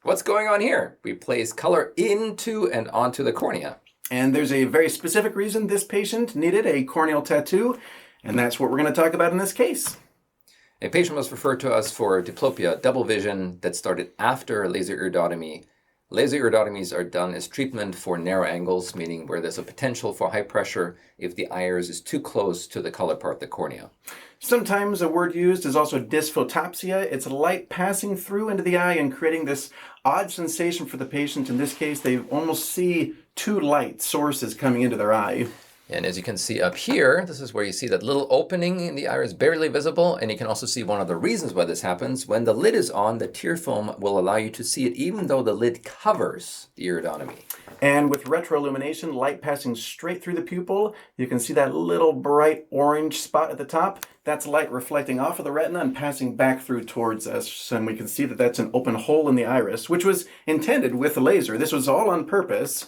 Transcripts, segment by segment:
What's going on here? We place color into and onto the cornea. And there's a very specific reason this patient needed a corneal tattoo, and that's what we're going to talk about in this case. A patient was referred to us for diplopia, double vision, that started after laser iridotomy. Laser iridotomies are done as treatment for narrow angles, meaning where there's a potential for high pressure if the iris is too close to the color part of the cornea. Sometimes a word used is also dysphotopsia. It's light passing through into the eye and creating this odd sensation for the patient. In this case, they almost see two light sources coming into their eye. And as you can see up here, this is where you see that little opening in the iris barely visible. And you can also see one of the reasons why this happens. When the lid is on, the tear film will allow you to see it even though the lid covers the iridotomy. And with retroillumination, light passing straight through the pupil, you can see that little bright orange spot at the top. That's light reflecting off of the retina and passing back through towards us. And we can see that that's an open hole in the iris, which was intended with the laser. This was all on purpose.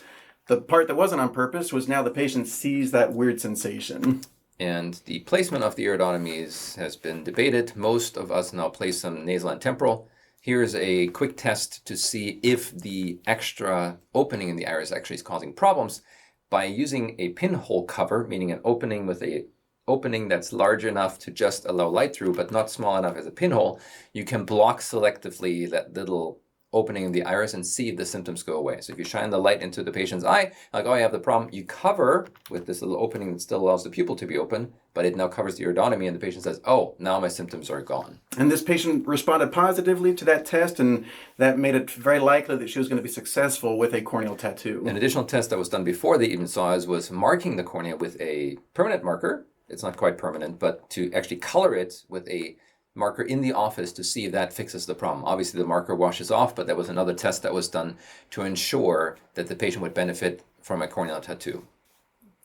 The part that wasn't on purpose was now the patient sees that weird sensation. And the placement of the iridotomies has been debated. Most of us now place them nasal and temporal. Here's a quick test to see if the extra opening in the iris actually is causing problems. By using a pinhole cover, meaning an opening with a opening that's large enough to just allow light through, but not small enough as a pinhole, you can block selectively that little opening in the iris and see if the symptoms go away. So if you shine the light into the patient's eye, like, oh, you have the problem, you cover with this little opening that still allows the pupil to be open, but it now covers the iridotomy, and the patient says, oh, now my symptoms are gone. And this patient responded positively to that test, and that made it very likely that she was going to be successful with a corneal tattoo. An additional test that was done before they even saw us was marking the cornea with a permanent marker. It's not quite permanent, but to actually color it with a marker in the office to see if that fixes the problem. Obviously, the marker washes off, but that was another test that was done to ensure that the patient would benefit from a corneal tattoo.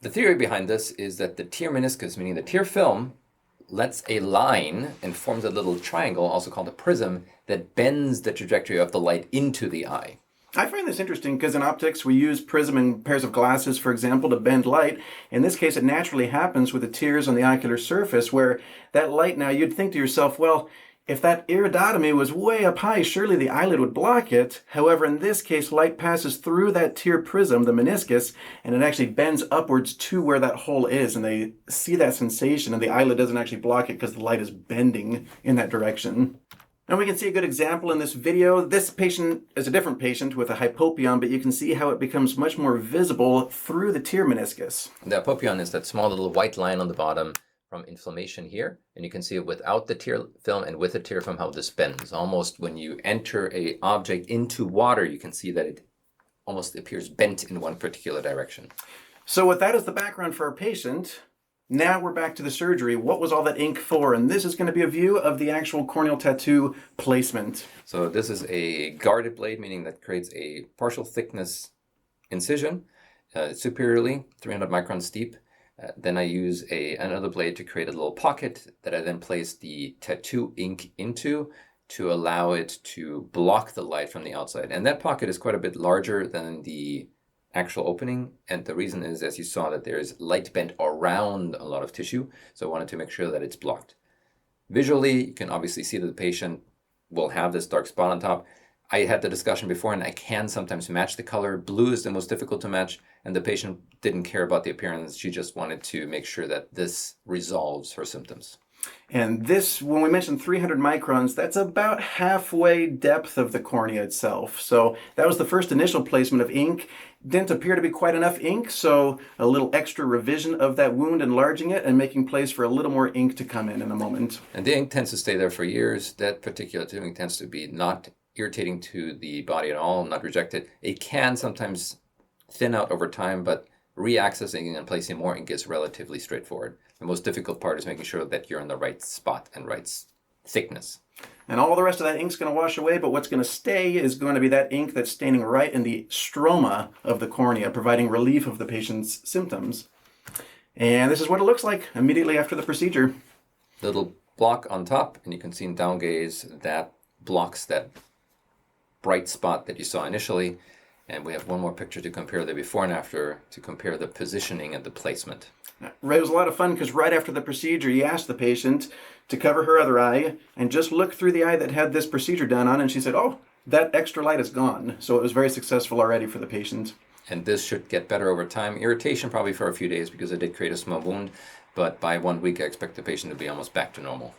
The theory behind this is that the tear meniscus, meaning the tear film, lets a line and forms a little triangle, also called a prism, that bends the trajectory of the light into the eye. I find this interesting because in optics we use prism in pairs of glasses, for example, to bend light. In this case, it naturally happens with the tears on the ocular surface where that light, now you'd think to yourself, well, if that iridotomy was way up high, surely the eyelid would block it. However, in this case, light passes through that tear prism, the meniscus, and it actually bends upwards to where that hole is. And they see that sensation, and the eyelid doesn't actually block it because the light is bending in that direction. And we can see a good example in this video. This patient is a different patient with a hypopion, but you can see how it becomes much more visible through the tear meniscus. The hypopion is that small little white line on the bottom from inflammation here. And you can see it without the tear film and with the tear film how this bends. Almost when you enter an object into water, you can see that it almost appears bent in one particular direction. So with that as the background for our patient, now we're back to the surgery. What was all that ink for? And this is going to be a view of the actual corneal tattoo placement. So this is a guarded blade, meaning that creates a partial thickness incision, superiorly 300 microns deep. Then I use another blade to create a little pocket that I then place the tattoo ink into to allow it to block the light from the outside. And that pocket is quite a bit larger than the actual opening, and the reason is, as you saw, that there's light bent around a lot of tissue, so I wanted to make sure that it's blocked. Visually, you can obviously see that the patient will have this dark spot on top. I had the discussion before, and I can sometimes match the color. Blue is the most difficult to match, and the patient didn't care about the appearance. She just wanted to make sure that this resolves her symptoms. And this, when we mentioned 300 microns, that's about halfway depth of the cornea itself. So that was the first initial placement of ink. Didn't appear to be quite enough ink, so a little extra revision of that wound, enlarging it and making place for a little more ink to come in a moment. And the ink tends to stay there for years. That particular ink tends to be not irritating to the body at all, not rejected. It can sometimes thin out over time, but reaccessing and placing more ink is relatively straightforward. The most difficult part is making sure that you're in the right spot and right thickness. And all the rest of that ink's going to wash away, but what's going to stay is going to be that ink that's staining right in the stroma of the cornea, providing relief of the patient's symptoms. And this is what it looks like immediately after the procedure. Little block on top, and you can see in down gaze that blocks that bright spot that you saw initially. And we have one more picture to compare the before and after to compare the positioning and the placement. It was a lot of fun because right after the procedure, you asked the patient to cover her other eye and just look through the eye that had this procedure done on, and she said, oh, that extra light is gone. So it was very successful already for the patient. And this should get better over time. Irritation probably for a few days because it did create a small wound, but by 1 week I expect the patient to be almost back to normal.